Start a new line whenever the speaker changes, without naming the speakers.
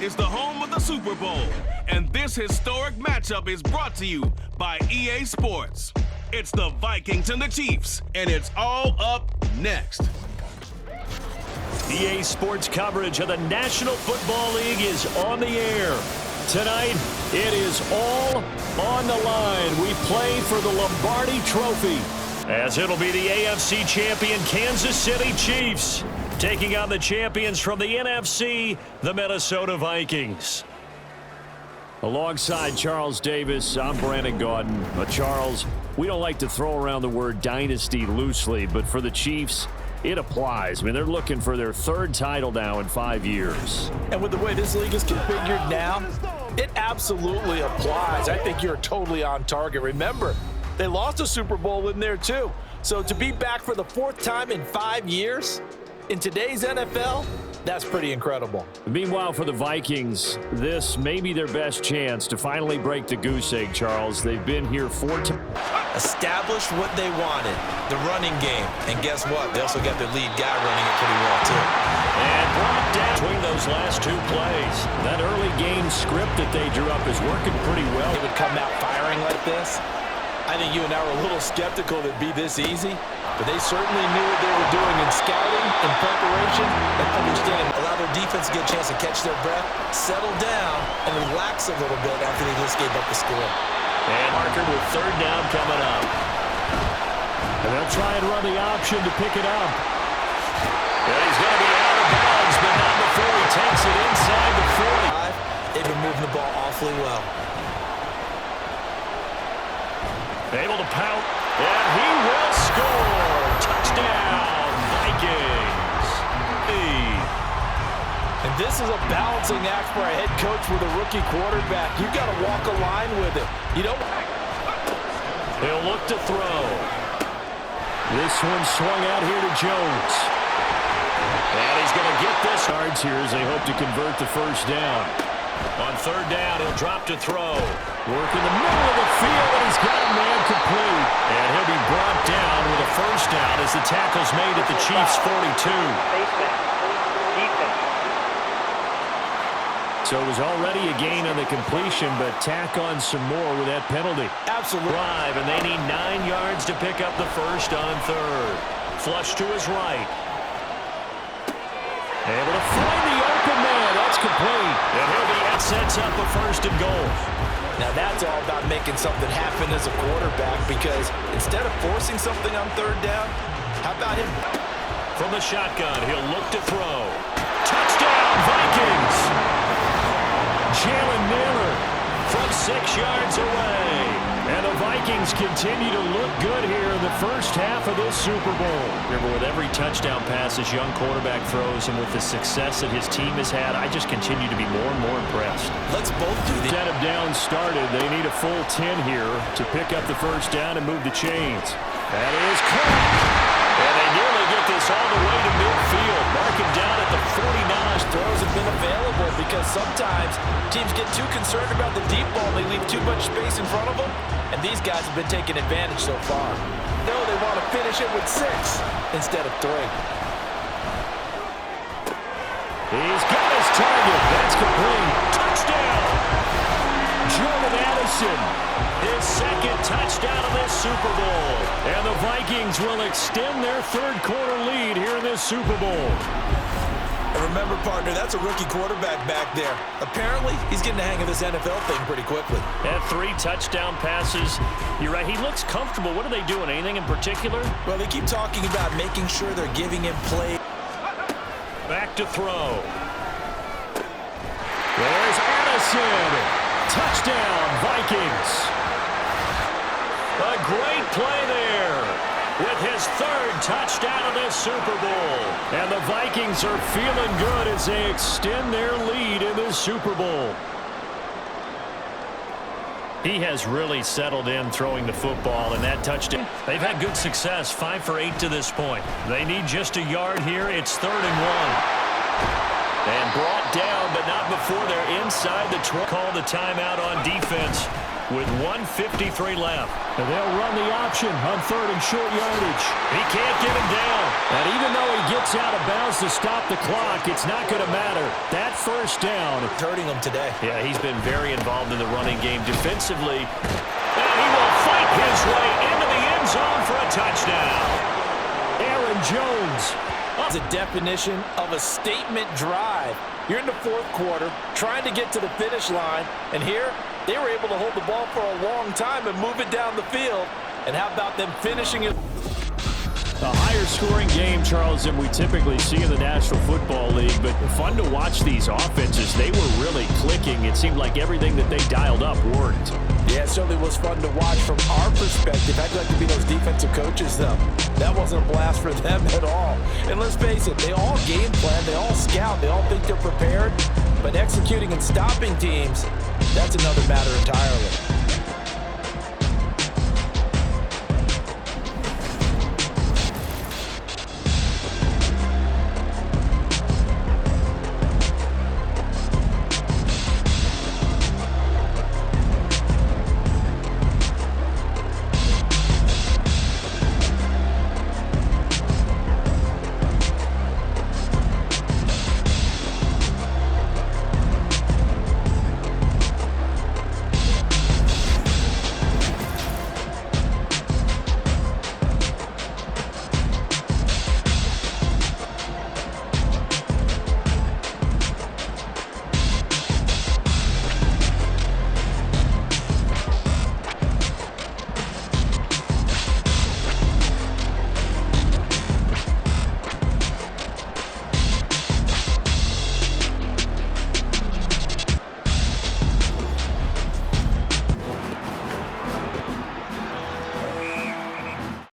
is the home of the Super Bowl, and this historic matchup is brought to you by EA Sports. It's the Vikings and the Chiefs, and it's all up next.
EA Sports coverage of the National Football League is on the air. Tonight, it is all on the line. We play for the Lombardi Trophy, as it'll be the AFC champion Kansas City Chiefs taking on the champions from the NFC, the Minnesota Vikings. Alongside Charles Davis, I'm Brandon Gaudin. Charles, we don't like to throw around the word dynasty loosely, but for the Chiefs, it applies. I mean, they're looking for their third title now in 5 years.
And with the way this league is configured now, it absolutely applies. I think you're totally on target. Remember, they lost a Super Bowl in there too. So to be back for the fourth time in 5 years in today's NFL, that's pretty incredible.
Meanwhile, for the Vikings, this may be their best chance to finally break the goose egg, Charles. They've been here 4 times.
Established what they wanted, the running game. And guess what? They also got their lead guy running it pretty well, too.
And brought down between those last 2 plays. That early game script that they drew up is working pretty well.
They would come out firing like this. I think you and I were a little skeptical that it'd be this easy, but they certainly knew what they were doing in scouting, in preparation, and understanding. Allow their defense to get a chance to catch their breath, settle down, and relax a little bit after they just gave up the score.
And Parker with third down coming up. And they'll try and run the option to pick it up. And he's going to be out of bounds, but not before he takes it inside the 40.
They've been moving the ball awfully well.
Able to pout, and he will score. Touchdown, Vikings.
And this is a balancing act for a head coach with a rookie quarterback. You've got to walk a line with it. You don't.
He'll look to throw. This one swung out here to Jones. And he's going to get this yards here as they hope to convert the first down. On third down, he'll drop to throw. Work in the middle of the field, and he's got a man complete. And he'll be brought down with a first down as the tackle's made at the Chiefs' 42. So it was already a gain on the completion, but tack on some more with that penalty.
Absolutely.
Drive, and they need 9 yards to pick up the first on third. Flush to his right. Able to find the open man. That's complete. And he'll be sets up a first and goal.
Now that's all about making something happen as a quarterback, because instead of forcing something on third down, how about him?
From the shotgun, he'll look to throw. Touchdown, Vikings! Jalen Naylor from 6 yards away. And the Vikings continue to look good here in the first half of this Super Bowl. Remember, with every touchdown pass his young quarterback throws, and with the success that his team has had, I just continue to be more and more impressed.
Let's both do this.
Instead of down started, they need a full 10 here to pick up the first down and move the chains. That is caught. And they nearly get this all the way to midfield. Marking down at the 49.
Throws have been available because sometimes teams get too concerned about the deep ball. They leave too much space in front of them, and these guys have been taking advantage so far. No, they want to finish it with 6 instead of 3.
He's got his target. That's complete. Touchdown! Jordan Addison, his second touchdown of this Super Bowl. And the Vikings will extend their third-quarter lead here in this Super Bowl.
And remember, partner, that's a rookie quarterback back there. Apparently, he's getting the hang of this NFL thing pretty quickly.
And 3 touchdown passes. You're right, he looks comfortable. What are they doing? Anything in particular?
Well, they keep talking about making sure they're giving him play.
Back to throw. There's Addison. Touchdown, Vikings. A great play there with his third touchdown of this Super Bowl. And the Vikings are feeling good as they extend their lead in this Super Bowl. He has really settled in throwing the football, and that touchdown. They've had good success, 5 for 8 to this point. They need just a yard here. It's 3rd and 1. And brought down, but not before they're inside the 12. Call the timeout on defense. with 1:53 left. And they'll run the option on 3rd and short yardage. He can't get him down. And even though he gets out of bounds to stop the clock, it's not going to matter. That first down.
It's hurting him today.
Yeah, he's been very involved in the running game defensively. And he will fight his way into the end zone for a touchdown. Aaron Jones.
It's a definition of a statement drive. You're in the 4th quarter, trying to get to the finish line, and here they were able to hold the ball for a long time and move it down the field. And how about them finishing it?
A higher scoring game, Charles, than we typically see in the National Football League, but fun to watch these offenses. They were really clicking. It seemed like everything that they dialed up worked.
Yeah, it certainly was fun to watch from our perspective. How'd you like to be those defensive coaches, though? That wasn't a blast for them at all. And let's face it, they all game plan, they all scout, they all think they're prepared, but executing and stopping teams, that's another matter entirely.